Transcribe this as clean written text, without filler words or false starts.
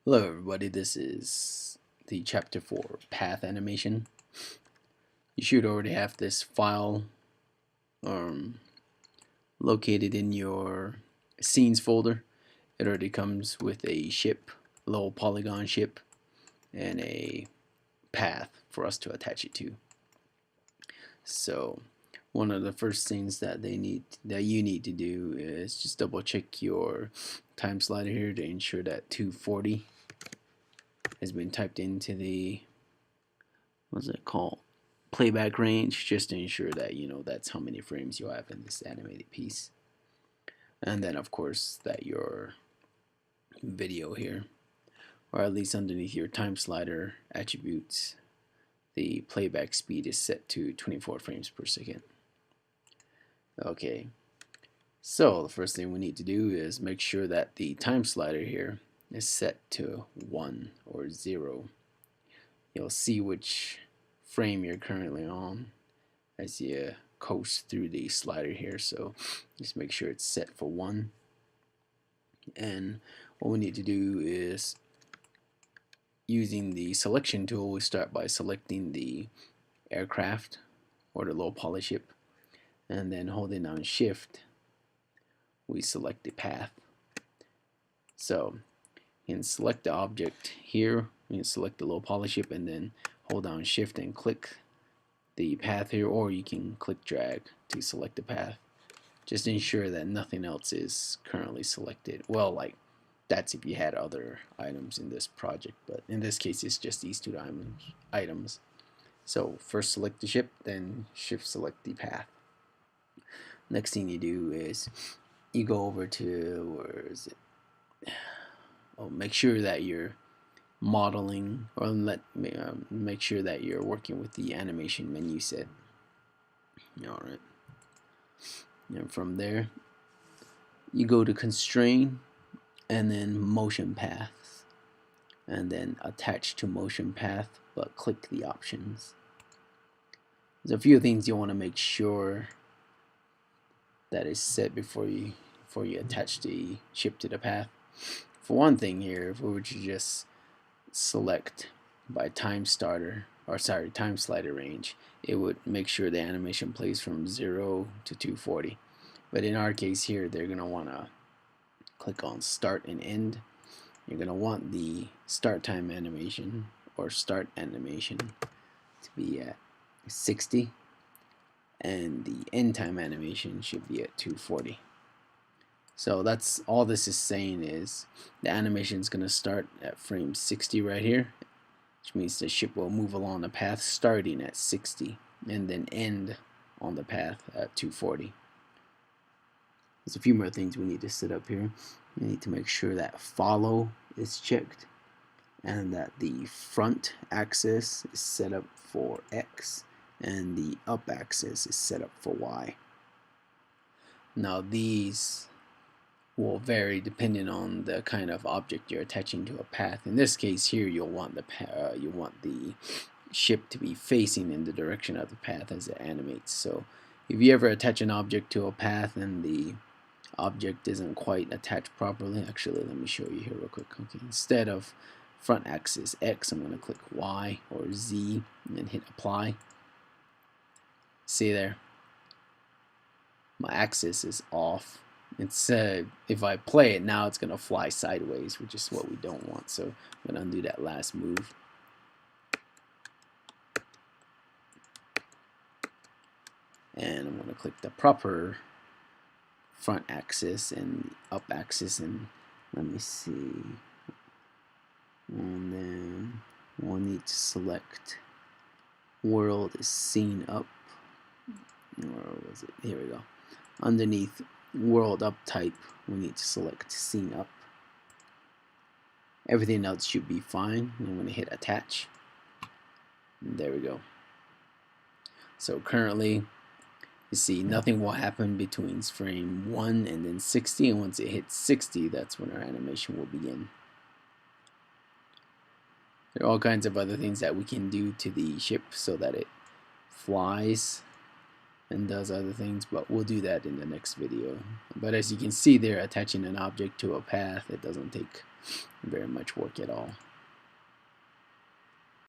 Hello everybody, this is the chapter for path animation. You should already have this file um, located in your scenes folder. It already comes with a ship, a little polygon ship, and a path for us to attach it to. So one of the first things that you need to do is just double check your time slider here to ensure that 240 has been typed into the, what's it called, playback range, just to ensure that that's how many frames you have in this animated piece. And then of course that your video here, or at least underneath your time slider attributes, the playback speed is set to 24 frames per second. Okay, so the first thing we need to do is make sure that the time slider here is set to 1 or 0. You'll see which frame you're currently on as you coast through the slider here, so just make sure it's set for 1. And what we need to do is, using the selection tool, we start by selecting the aircraft or the low poly ship, and then holding down shift we select the path. So you can select the object here, you can select the low poly ship, and then hold down shift and click the path here, or you can click drag to select the path. Just ensure that nothing else is currently selected. Well, like, that's if you had other items in this project, but in this case it's just these two items. So first select the ship, then shift select the path. Next thing you do is you go over to, where is it? Oh, make sure that you're modeling, or make sure that you're working with the animation menu set. Alright, and from there you go to constrain and then motion paths, and then attach to motion path, but click the options. There's a few things you want to make sure that is set before you attach the ship to the path. For one thing here, if we were to just select by time slider range, it would make sure the animation plays from 0 to 240. But in our case here, they're going to want to click on start and end. You're going to want the start time animation or start animation to be at 60, and the end time animation should be at 240. So that's all this is saying, is the animation is going to start at frame 60 right here, which means the ship will move along the path starting at 60 and then end on the path at 240. There's a few more things we need to set up here. We need to make sure that follow is checked, and that the front axis is set up for X and the up axis is set up for Y. Now these will vary depending on the kind of object you're attaching to a path. In this case here, you'll want the ship to be facing in the direction of the path as it animates. So if you ever attach an object to a path and the object isn't quite attached properly, actually let me show you here real quick. Okay, instead of front axis X, I'm going to click Y or Z and then hit apply. See there, my axis is off. Instead, if I play it now, it's going to fly sideways, which is what we don't want. So I'm going to undo that last move. And I'm going to click the proper front axis and up axis, and let me see. And then we'll need to select world is scene up. Where was it? Here we go. Underneath world up type, we need to select scene up. Everything else should be fine. I'm going to hit attach. And there we go. So currently, you see nothing will happen between frame 1 and then 60, and once it hits 60, that's when our animation will begin. There are all kinds of other things that we can do to the ship so that it flies and does other things, but we'll do that in the next video. But as you can see there, attaching an object to a path, it doesn't take very much work at all.